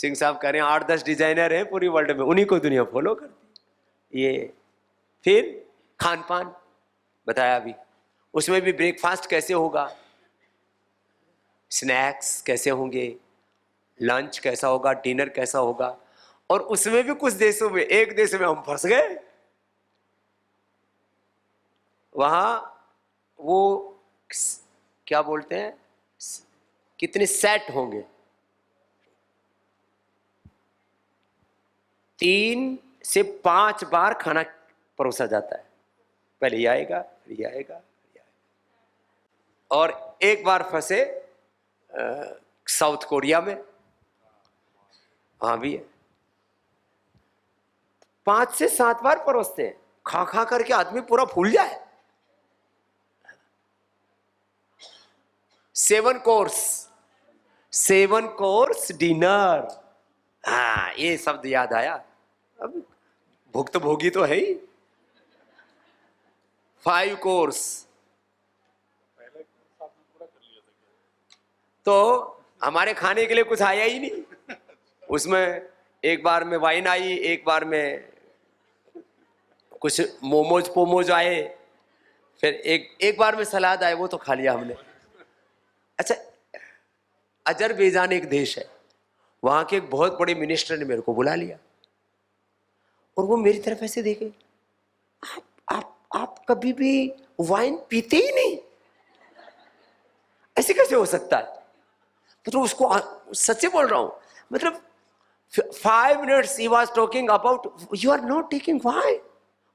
सिंह साहब कह रहे हैं 8-10 डिजाइनर हैं पूरी वर्ल्ड में, उन्हीं को दुनिया फॉलो करती। ये फिर खान पान बताया अभी, उसमें भी ब्रेकफास्ट कैसे होगा, स्नैक्स कैसे होंगे, लंच कैसा होगा, डिनर कैसा होगा। और उसमें भी कुछ देशों में, एक देश में हम फंस गए, वहां वो क्या बोलते हैं, कितने सेट होंगे, 3 से 5 बार खाना परोसा जाता है। पहले ये आएगा, फिर ये आएगा, फिर ये आएगा। और एक बार फंसे साउथ कोरिया में, वहां भी है 5 से 7 बार परोसते हैं, खा खा करके आदमी पूरा फूल जाए। 7 कोर्स डिनर। हाँ, ये शब्द याद आया, अब भुक्त भोगी तो है ही। 5 कोर्स, तो हमारे खाने के लिए कुछ आया ही नहीं। उसमें एक बार में वाइन आई, एक बार में कुछ मोमोज पोमोज आए, फिर एक बार में सलाद आए, वो तो खा लिया हमने। अच्छा, अजरबैजान एक देश है, वहां के एक बहुत बड़े मिनिस्टर ने मेरे को बुला लिया और वो मेरी तरफ ऐसे देखे, आप कभी भी वाइन पीते ही नहीं, ऐसे कैसे हो सकता है? मतलब उसको सच्चे बोल रहा हूं, मतलब 5 minutes he was talking about you are not taking wine,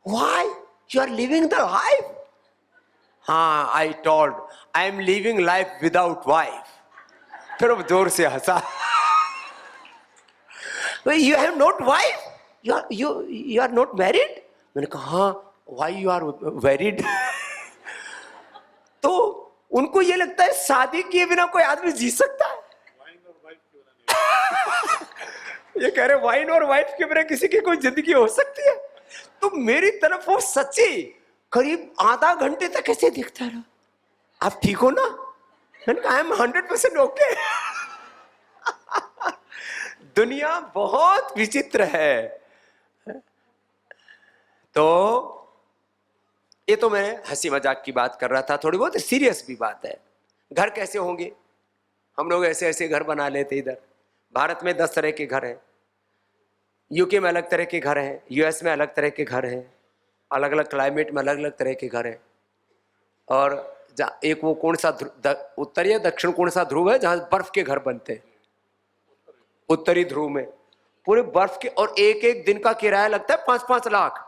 why you are living the life. हाँ, I told I am living life without wife. फिर वो जोर से हंसा। You have not wife, you are not married. मैंने कहा हाँ, why you are married? तो उनको ये लगता है शादी किए बिना कोई आदमी जी सकता है। ये कह रहे वाइन और वाइफ के बिना किसी की कोई जिंदगी हो सकती है? तो मेरी तरफ वो सच्ची करीब आधा घंटे तक ऐसे देखता रहा, आप ठीक हो ना? मैंने कहा आई एम 100% ओके। दुनिया बहुत विचित्र है। तो ये तो मैं हंसी मजाक की बात कर रहा था, थोड़ी बहुत सीरियस भी बात है। घर कैसे होंगे? हम लोग ऐसे ऐसे घर बना लेते इधर। भारत में 10 तरह के घर हैं, यूके में अलग तरह के घर हैं, यूएस में अलग तरह के घर हैं, अलग अलग क्लाइमेट में अलग अलग तरह के घर हैं। और एक वो कौन सा उत्तरी या दक्षिण कौन सा ध्रुव है जहां बर्फ के घर बनते हैं? उत्तरी ध्रुव में पूरे बर्फ के, और एक एक दिन का किराया लगता है 5-5 लाख।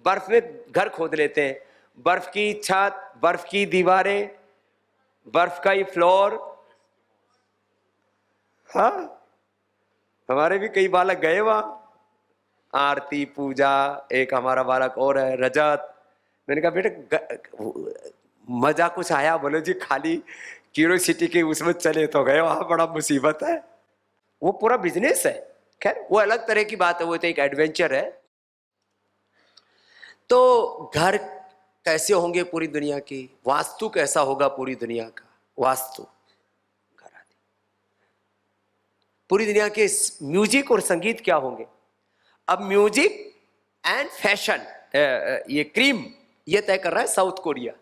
बर्फ में घर खोद लेते हैं, बर्फ की छत, बर्फ की दीवारें, बर्फ का ही फ्लोर। हाँ, हमारे भी कई बालक गए वहां, आरती पूजा। एक हमारा बालक और है रजत। मैंने कहा बेटे मजा कुछ आया? बोले जी खाली क्यूरियोसिटी के उसमें चले तो गए, वहां बड़ा मुसीबत है। वो पूरा बिजनेस है, खैर वो अलग तरह की बात है, वो तो एक एडवेंचर है। तो घर कैसे होंगे पूरी दुनिया की, वास्तु कैसा होगा पूरी दुनिया का, वास्तु घर आदि, पूरी दुनिया के म्यूजिक और संगीत क्या होंगे। अब म्यूजिक एंड फैशन, ये क्रीम, ये तय कर रहा है साउथ कोरिया।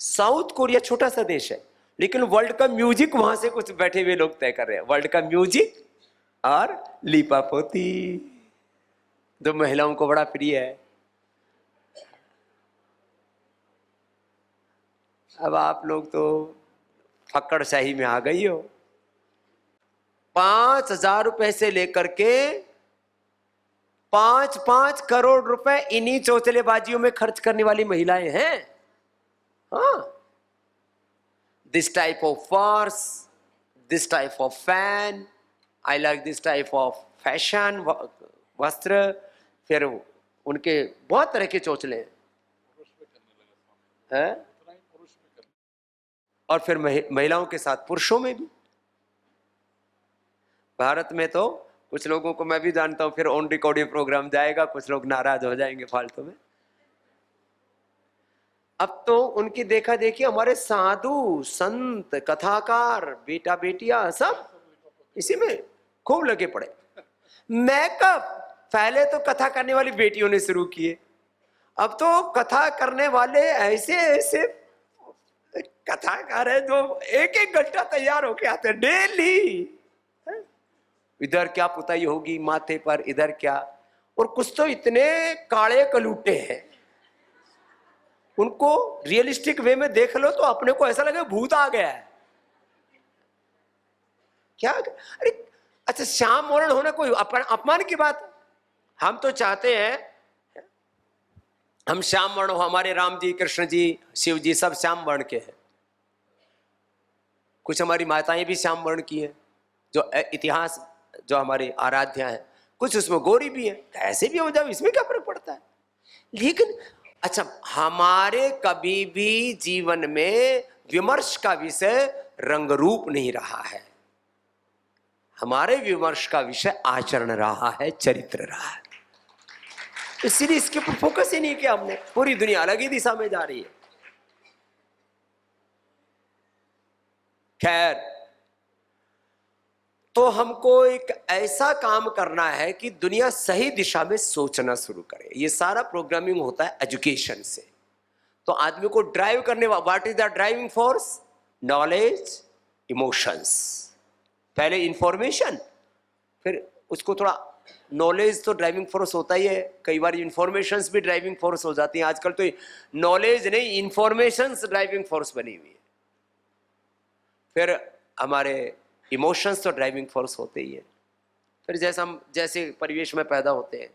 साउथ कोरिया छोटा सा देश है, लेकिन वर्ल्ड का म्यूजिक वहां से कुछ बैठे हुए लोग तय कर रहे हैं। वर्ल्ड का म्यूजिक और लीपापोती, जो महिलाओं को बड़ा प्रिय है। अब आप लोग तो फक्कड़शाही में आ गई हो। 5,000 रुपए से लेकर के 5-5 करोड़ रुपए इन्हीं चौचलेबाजियों में खर्च करने वाली महिलाएं हैं। हाँ, this type of purse, this type of fan, I like this type of fashion, वस्त्र, फिर उनके बहुत तरह के चौचले हैं। और फिर महिलाओं के साथ पुरुषों में भी। भारत में तो कुछ लोगों को मैं भी जानता हूं, फिर ऑन रिकॉर्डिंग प्रोग्राम जाएगा, कुछ लोग नाराज हो जाएंगे फालतू में। अब तो उनकी देखा देखी हमारे साधु संत कथाकार बेटा बेटियां सब इसी में खूब लगे पड़े। मेकअप पहले तो कथा करने वाली बेटियों ने शुरू किए, अब तो कथा करने वाले ऐसे ऐसे कथाकार है जो एक एक घंटा तैयार होके आते हैं डेली। इधर क्या पुताई होगी माथे पर, इधर क्या, और कुछ तो इतने काले कलूटे हैं, उनको रियलिस्टिक वे में देख लो तो अपने को ऐसा लगे भूत आ गया है क्या। अरे अच्छा, श्याम वर्ण होना कोई अपमान की बात? हम तो चाहते हैं हम श्याम वर्ण हो, हमारे राम जी, कृष्ण जी, शिव जी सब श्याम वर्ण के हैं। कुछ हमारी माताएं भी श्याम वर्ण की हैं, जो इतिहास जो हमारी आराध्या है, कुछ उसमें गोरी भी है, ऐसे भी हो जाओ, इसमें क्या फर्क पड़ता है। लेकिन अच्छा, हमारे कभी भी जीवन में विमर्श का विषय रंग रूप नहीं रहा है, हमारे विमर्श का विषय आचरण रहा है, चरित्र रहा है। इसलिए इसके ऊपर फोकस ही नहीं किया हमने। पूरी दुनिया अलग ही दिशा में जा रही है। खैर, तो हमको एक ऐसा काम करना है कि दुनिया सही दिशा में सोचना शुरू करे। ये सारा प्रोग्रामिंग होता है एजुकेशन से। तो आदमी को ड्राइव करने वाला, what is the driving force? Knowledge, emotions. पहले इंफॉर्मेशन, फिर उसको थोड़ा नॉलेज तो ड्राइविंग फोर्स होता ही है, कई बार इंफॉर्मेशंस भी ड्राइविंग फोर्स हो जाती हैं। आजकल तो नॉलेज नहीं, इंफॉर्मेशंस ड्राइविंग फोर्स बनी हुई है। फिर हमारे इमोशंस तो ड्राइविंग फोर्स होते ही है। फिर जैसा हम जैसे परिवेश में पैदा होते हैं,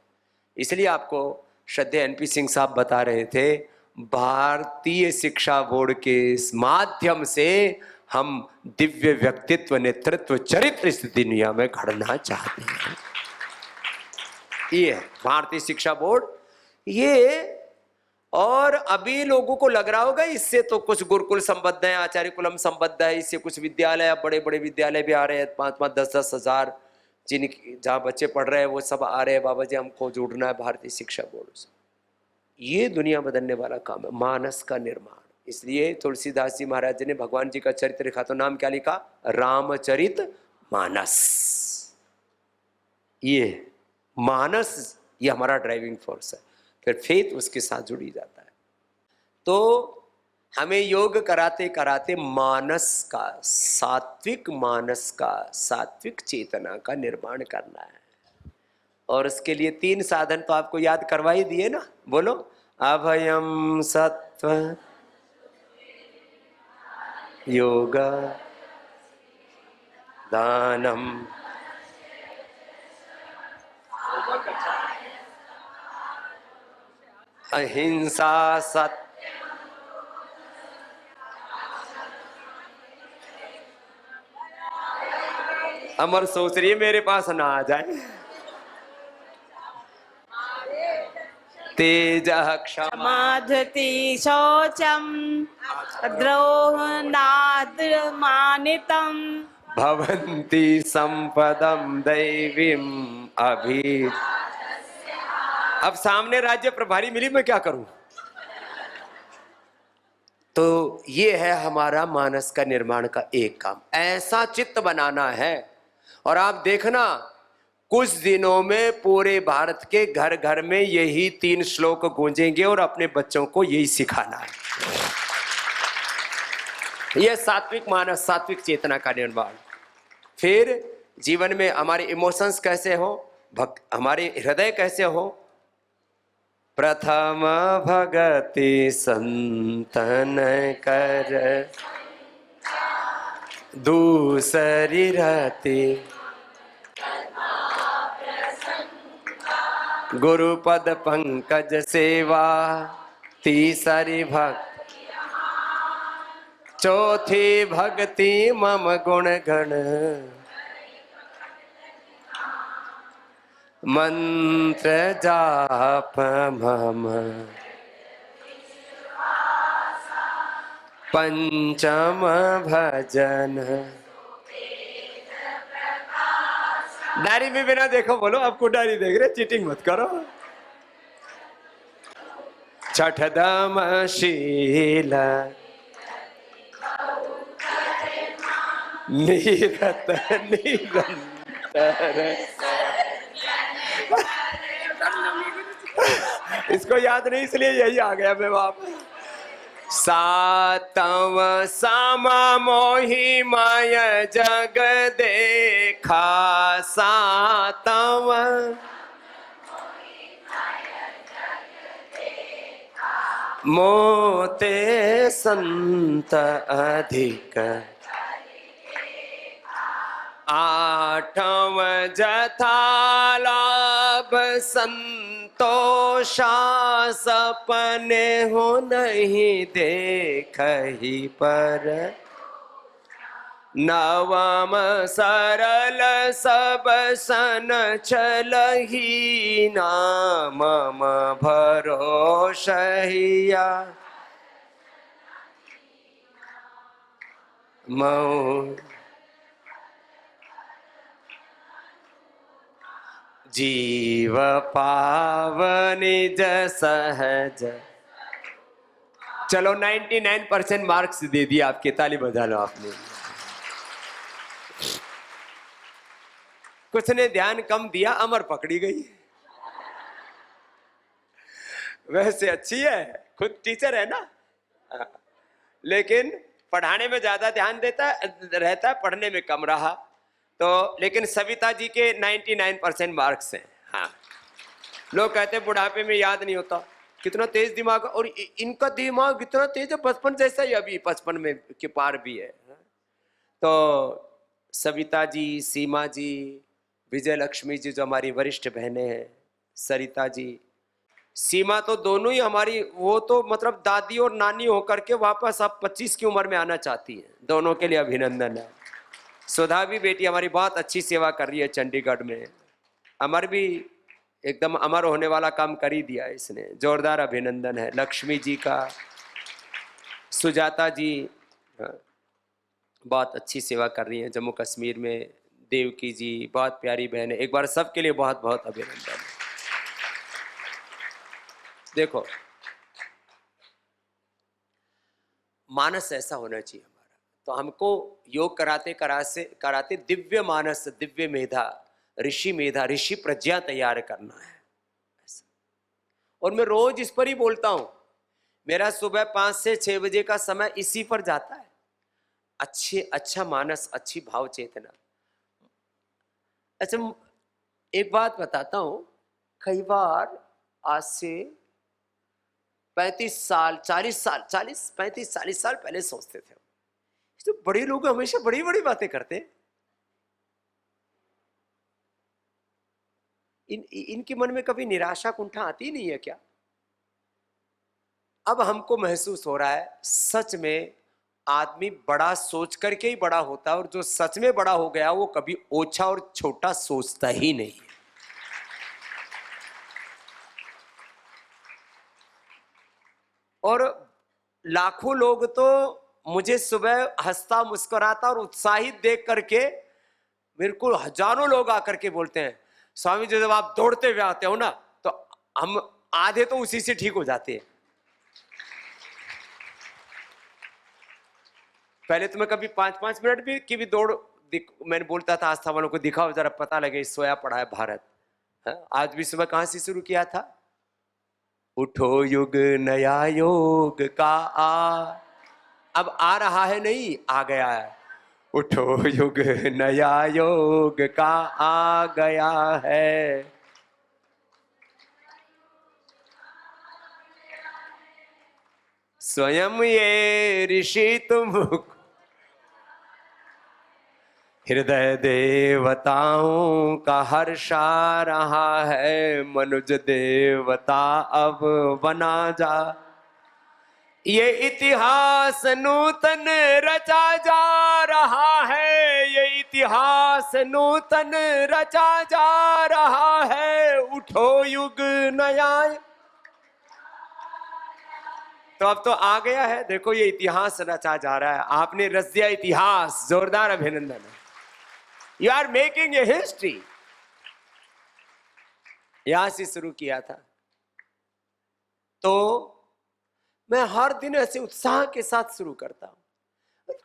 इसलिए आपको श्रद्धेय एनपी सिंह साहब बता रहे थे, भारतीय शिक्षा बोर्ड के इस माध्यम से हम दिव्य व्यक्तित्व, नेतृत्व, चरित्र इस दुनिया में घड़ना चाहते हैं। ये भारतीय शिक्षा बोर्ड ये। और अभी लोगों को लग रहा होगा इससे तो कुछ गुरुकुल संबद्ध है, आचार्य कुलम संबद्ध है, इससे कुछ विद्यालय, बड़े बड़े विद्यालय भी आ रहे हैं, 5-5, 10-10 हजार जिन जहाँ बच्चे पढ़ रहे हैं वो सब आ रहे हैं, बाबा जी हमको जोड़ना है भारतीय शिक्षा बोर्ड से। ये दुनिया बदलने वाला काम है, मानस का निर्माण। इसलिए तुलसीदास जी महाराज जी ने भगवान जी का चरित्र लिखा तो नाम क्या लिखा? रामचरित मानस। ये मानस, ये हमारा ड्राइविंग फोर्स है। फिर फेथ उसके साथ जुड़ी जाता है। तो हमें योग कराते कराते मानस का, सात्विक मानस का, सात्विक चेतना का निर्माण करना है। और उसके लिए 3 साधन तो आपको याद करवा ही दिए ना। बोलो, अभयम सत्व योग दानम अहिंसा सत्य। अमर सोच रही है मेरे पास ना आ जाए। तेज क्षमा धृति शौचम द्रोहनाद्रमानितम भवन्ति संपदम दैवीम अभी। अब सामने राज्य प्रभारी मिली, मैं क्या करूं? तो ये है हमारा मानस का निर्माण का एक काम। ऐसा चित्त बनाना है। और आप देखना कुछ दिनों में पूरे भारत के घर घर में यही 3 श्लोक गूंजेंगे और अपने बच्चों को यही सिखाना है। यह सात्विक मानस, सात्विक चेतना का निर्माण। फिर जीवन में हमारे इमोशंस कैसे हो, हमारे हृदय कैसे हो। प्रथम भगति संतन कर दूसरी रति गुरुपद पंकज सेवा तीसरी भक्त चौथी भक्ति मम गुण गण मंत्र जाप मम पंचम भजन। डायरी में बिना देखो बोलो, आपको डायरी देख रहे, चीटिंग मत करो। छठदम शील निरत निरंतर। इसको याद नहीं इसलिए यही आ गया मैं वापस। सातव सामा मोहि माय जग देखा, सातव मोते संत अधिक, आठव जथा लाभ संतोषा, सपने हो नहीं देखहि पर, नवम सरल सब सन चलहि, नाम भरोसहिया मऊ, जीव पावनिज सहज। चलो 99% मार्क्स दे दिया आपके, ताली बजा लो आपने। कुछ ने ध्यान कम दिया, अमर पकड़ी गई। वैसे अच्छी है, खुद टीचर है ना, लेकिन पढ़ाने में ज्यादा ध्यान देता रहता है, पढ़ने में कम रहा। तो लेकिन सविता जी के 99% मार्क्स हैं। हाँ, लोग कहते हैं बुढ़ापे में याद नहीं होता, कितना तेज दिमाग, और इनका दिमाग इतना तेज है, 55 जैसा ही, अभी 55 में के पार भी है। तो सविता जी, सीमा जी, विजय लक्ष्मी जी जो हमारी वरिष्ठ बहनें हैं, सरिता जी, सीमा तो दोनों ही हमारी, वो तो मतलब दादी और नानी होकर के वापस अब 25 की उम्र में आना चाहती है। दोनों के लिए अभिनंदन है। सुधा भी बेटी हमारी बहुत अच्छी सेवा कर रही है चंडीगढ़ में। अमर भी एकदम अमर होने वाला काम कर ही दिया इसने, जोरदार अभिनंदन है। लक्ष्मी जी का, सुजाता जी बहुत अच्छी सेवा कर रही हैं जम्मू कश्मीर में। देवकी जी बहुत प्यारी बहन है। एक बार सबके लिए बहुत बहुत अभिनंदन। देखो, मानस ऐसा होना चाहिए हमारा। तो हमको योग कराते कराते दिव्य मानस, दिव्य मेधा, ऋषि मेधा, ऋषि प्रज्ञा तैयार करना है ऐसा। और मैं रोज इस पर ही बोलता हूं। मेरा सुबह 5 से 6 बजे का समय इसी पर जाता है। अच्छा मानस, अच्छी भाव चेतना। अच्छा, एक बात बताता हूं, कई बार आज से 35 साल 40 साल 35-40 साल पहले सोचते थे, तो बड़े लोग हमेशा बड़ी बड़ी बातें करते हैं, इनके मन में कभी निराशा कुंठा आती नहीं है क्या? अब हमको महसूस हो रहा है सच में आदमी बड़ा सोच करके ही बड़ा होता है, और जो सच में बड़ा हो गया वो कभी ओछा और छोटा सोचता ही नहीं है। और लाखों लोग तो मुझे सुबह हंसता मुस्कुराता और उत्साहित देख करके, मेरे को हजारों लोग आकर के बोलते हैं, स्वामी जी जब आप दौड़ते हुए आते हो ना, तो हम आधे तो उसी से ठीक हो जाते हैं। पहले तो मैं कभी 5-5 मिनट भी की भी दौड़ मैंने बोलता था आस्था वालों को, दिखाओ जरा पता लगे सोया पड़ा है भारत। आज भी सुबह कहां से शुरू किया था? उठो युग नया योग का अब आ रहा है, नहीं आ गया है। उठो युग नया योग का आ गया है। स्वयं ये ऋषि तुम हृदय देवताओं का हर्षा रहा है, मनुज देवता अब बना जा। ये इतिहास नूतन रचा जा रहा है, ये इतिहास नूतन रचा जा रहा है। उठो युग नया। तो अब तो आ गया है, देखो ये इतिहास रचा जा रहा है। आपने रच दिया इतिहास, जोरदार अभिनंदन है। You are making a history. यहां से शुरू किया था, तो मैं हर दिन ऐसे उत्साह के साथ शुरू करता हूं।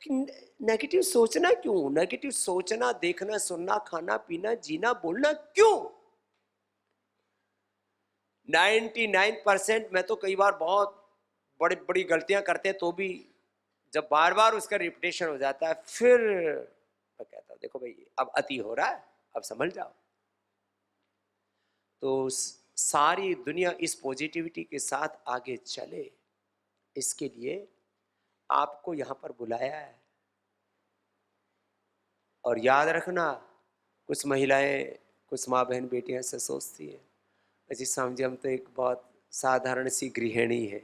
नेगेटिव सोचना क्यों? नेगेटिव सोचना, देखना, सुनना, खाना, पीना, जीना, बोलना क्यों? 99% मैं तो कई बार बहुत बड़ी बड़ी गलतियां करते हैं, तो भी जब बार बार उसका रिपीटेशन हो जाता है, फिर मैं कहता हूं देखो भाई अब अति हो रहा है, अब समझ जाओ। तो सारी दुनिया इस पॉजिटिविटी के साथ आगे चले, इसके लिए आपको यहां पर बुलाया है। और याद रखना, कुछ महिलाएं, कुछ माँ बहन बेटियां ऐसे सोचती है, अजी स्वामी जी हम तो एक बहुत साधारण सी गृहिणी है।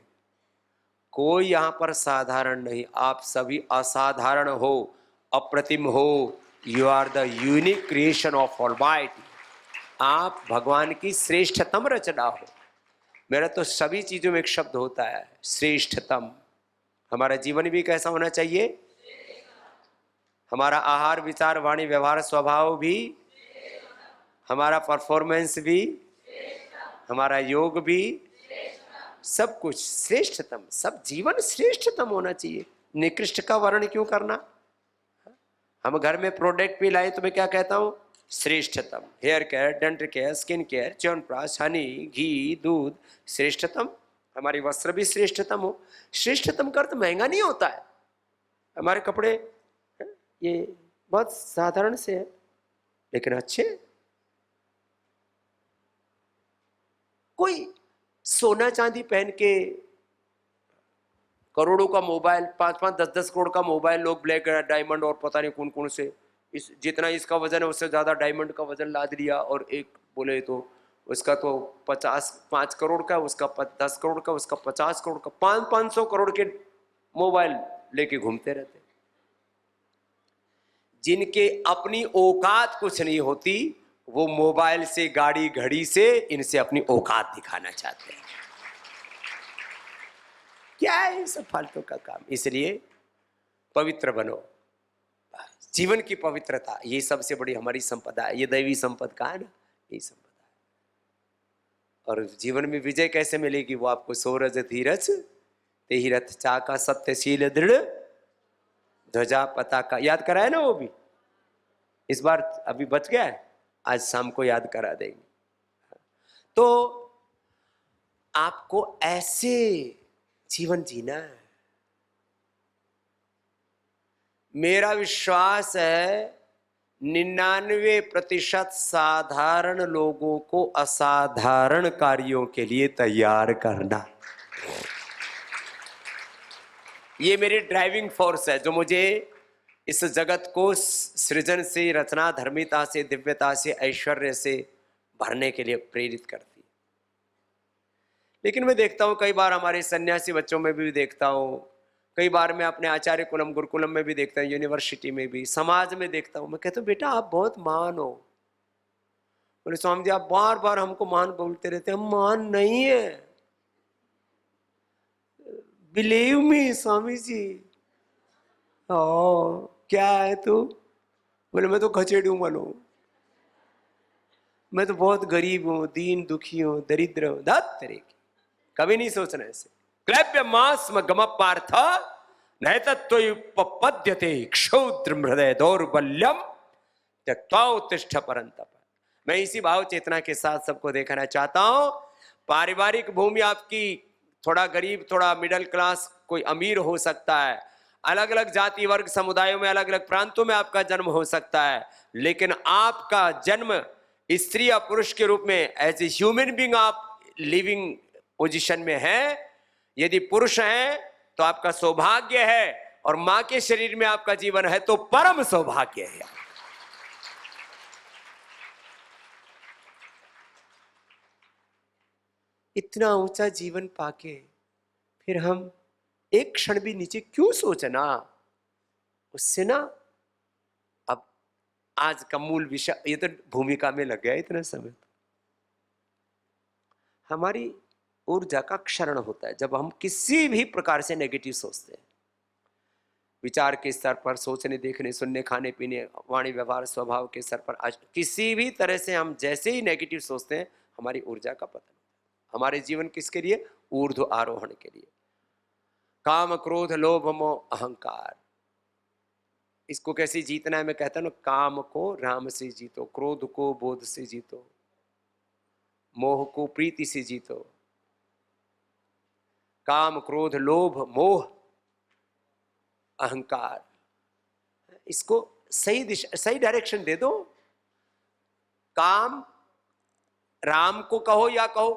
कोई यहाँ पर साधारण नहीं, आप सभी असाधारण हो, अप्रतिम हो। You are the unique creation of almighty. आप भगवान की श्रेष्ठतम रचना हो। मेरा तो सभी चीजों में एक शब्द होता है, श्रेष्ठतम। हमारा जीवन भी कैसा होना चाहिए? हमारा आहार, विचार, वाणी, व्यवहार, स्वभाव भी, हमारा परफॉर्मेंस भी, हमारा योग भी, सब कुछ श्रेष्ठतम। सब जीवन श्रेष्ठतम होना चाहिए। निकृष्ट का वर्ण क्यों करना? हम घर में प्रोडक्ट भी लाए तो मैं क्या कहता हूं? श्रेष्ठतम। Hair care, dental care, skin care, chyawanprash, honey, घी, दूध, श्रेष्ठतम। हमारी वस्त्र भी श्रेष्ठतम हो। श्रेष्ठतम का अर्थ महंगा नहीं होता है। हमारे कपड़े ये बहुत साधारण से है, लेकिन अच्छे। कोई सोना चांदी पहन के करोड़ों का मोबाइल, 5-5, 10-10 करोड़ का मोबाइल, लोग ब्लैक डायमंड और पता नहीं कौन कौन से, इस जितना इसका वजन है उससे ज्यादा डायमंड का वजन लाद लिया, और एक बोले तो उसका तो 5 करोड़ का, उसका 10 करोड़ का, उसका 50 करोड़ का, 500 करोड़ के मोबाइल लेके घूमते रहते। जिनके अपनी औकात कुछ नहीं होती, वो मोबाइल से, गाड़ी घड़ी से, इनसे अपनी औकात दिखाना चाहते हैं। क्या है ये सब फालतू का काम? इसलिए पवित्र बनो। जीवन की पवित्रता ये सबसे बड़ी हमारी संपदा है। ये दैवी संपदा का है ना, यही संपदा है। और जीवन में विजय कैसे मिलेगी? वो आपको सोरज धीरज तेहि रथ चाका सत्यशील दृढ़ ध्वजा पताका याद कराया ना। वो भी इस बार अभी बच गया है, आज शाम को याद करा देंगे। तो आपको ऐसे जीवन जीना है। मेरा विश्वास है 99% साधारण लोगों को असाधारण कार्यों के लिए तैयार करना, ये मेरी ड्राइविंग फोर्स है, जो मुझे इस जगत को सृजन से, रचना, धर्मिता से, दिव्यता से, ऐश्वर्य से भरने के लिए प्रेरित करती। लेकिन मैं देखता हूं कई बार हमारे सन्यासी बच्चों में भी देखता हूं, कई बार मैं अपने आचार्य कुलम, गुरुकुलम में भी देखता हूं, यूनिवर्सिटी में भी, समाज में देखता हूं। मैं कहता हूं बेटा आप बहुत महान हो। बोले स्वामी जी आप बार बार हमको महान बोलते रहते हैं। हम महान नहीं है, बिलीव मी स्वामी जी। ओ क्या है तू? बोले मैं तो खचेड़ू मनो, मैं तो बहुत गरीब हूं, दीन दुखी हूं, दरिद्र हूं। धत तेरे की, कभी नहीं सोचना ऐसे। क्लैप्य मास में गम पार्थ नैतत्वयुपपद्यते क्षुद्र हृदय दौर्बल्यम त्यक्त्वा उत्तिष्ठ परंतप। मैं इसी भाव चेतना के साथ सबको देखना चाहता हूं। पारिवारिक भूमि आपकी थोड़ा गरीब, थोड़ा मिडिल क्लास, कोई अमीर हो सकता है, अलग अलग जाति वर्ग समुदायों में, अलग अलग प्रांतों में आपका जन्म हो सकता है, लेकिन आपका जन्म स्त्री या पुरुष के रूप में एज ए ह्यूमन बीइंग आप लिविंग पोजीशन में है। यदि पुरुष है तो आपका सौभाग्य है, और मां के शरीर में आपका जीवन है तो परम सौभाग्य है। इतना ऊंचा जीवन पाके फिर हम एक क्षण भी नीचे क्यों सोचना? उससे ना, अब आज का मूल विषय, ये तो भूमिका में लग गया इतना समय। हमारी ऊर्जा का क्षरण होता है जब हम किसी भी प्रकार से नेगेटिव सोचते हैं। विचार के स्तर पर, सोचने, देखने, सुनने, खाने पीने, वाणी, व्यवहार, स्वभाव के स्तर पर, आज किसी भी तरह से हम जैसे ही नेगेटिव सोचते हैं, हमारी ऊर्जा का पतन। हमारे जीवन किसके लिए? ऊर्ध्व आरोहण के लिए। काम, क्रोध, लोभ, मोह, अहंकार, इसको कैसे जीतना है? मैं कहता हूं ना, काम को राम से जीतो, क्रोध को बोध से जीतो, मोह को प्रीति से जीतो। काम, क्रोध, लोभ, मोह, अहंकार, इसको सही दिशा, सही डायरेक्शन दे दो। काम राम को कहो या कहो,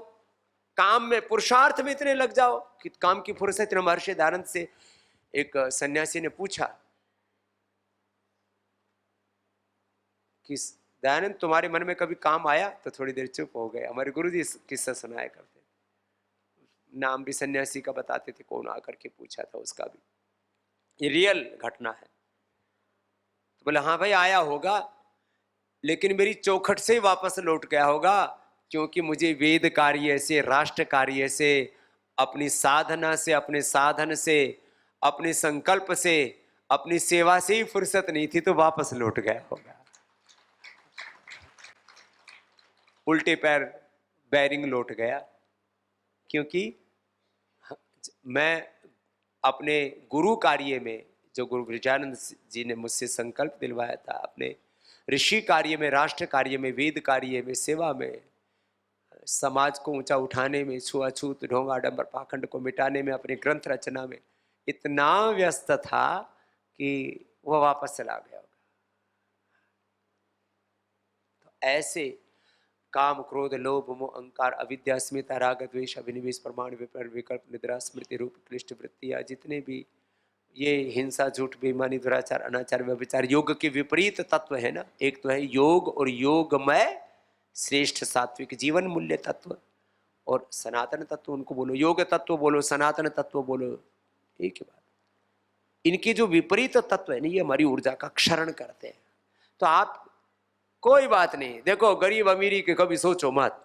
काम में, पुरुषार्थ में इतने लग जाओ कि काम की फुर्सत। महर्षि दयानंद से एक सन्यासी ने पूछा कि दयानंद, तुम्हारे मन में कभी काम आया? तो थोड़ी देर चुप हो गए। हमारे गुरु जी किस्सा सुनाया करते, नाम भी सन्यासी का बताते थे, कौन आकर के पूछा था उसका भी, ये रियल घटना है। तो बोले हाँ भाई आया होगा, लेकिन मेरी चौखट से वापस लौट गया होगा, क्योंकि मुझे वेद कार्य से, राष्ट्र कार्य से, अपनी साधना से, अपने साधन से, अपने संकल्प से, अपनी सेवा से ही फुर्सत नहीं थी, तो वापस लौट गया होगा। उल्टे पैर बैरिंग लौट गया, क्योंकि मैं अपने गुरु कार्य में, जो गुरु ब्रजानंद जी ने मुझसे संकल्प दिलवाया था, अपने ऋषि कार्य में, राष्ट्र कार्य में, वेद कार्य में, सेवा में, समाज को ऊंचा उठाने में, छुआछूत, ढोंग, आडंबर, पाखंड को मिटाने में, अपने ग्रंथ रचना में इतना व्यस्त था कि वह वापस चला गया होगा। तो ऐसे काम, क्रोध, लोभ, मोह, अहंकार, अविद्या, अस्मिता, राग, द्वेष, अभिनिवेश, प्रमाण, विपर, विकल्प, निद्रा, स्मृति रूप क्लिष्ट वृत्तियां, जितने भी ये हिंसा, झूठ, बेईमानी, दुराचार, अनाचार, व्यभिचार, योग के विपरीत तत्व है ना। एक तो है योग और योगमय श्रेष्ठ सात्विक जीवन मूल्य तत्व, और सनातन तत्व उनको बोलो, योग तत्व बोलो, सनातन तत्व बोलो, एक ही बात। इनके जो विपरीत तत्व है ना, ये हमारी ऊर्जा का क्षरण करते हैं। तो आप कोई बात नहीं, देखो गरीब अमीरी के कभी सोचो मत,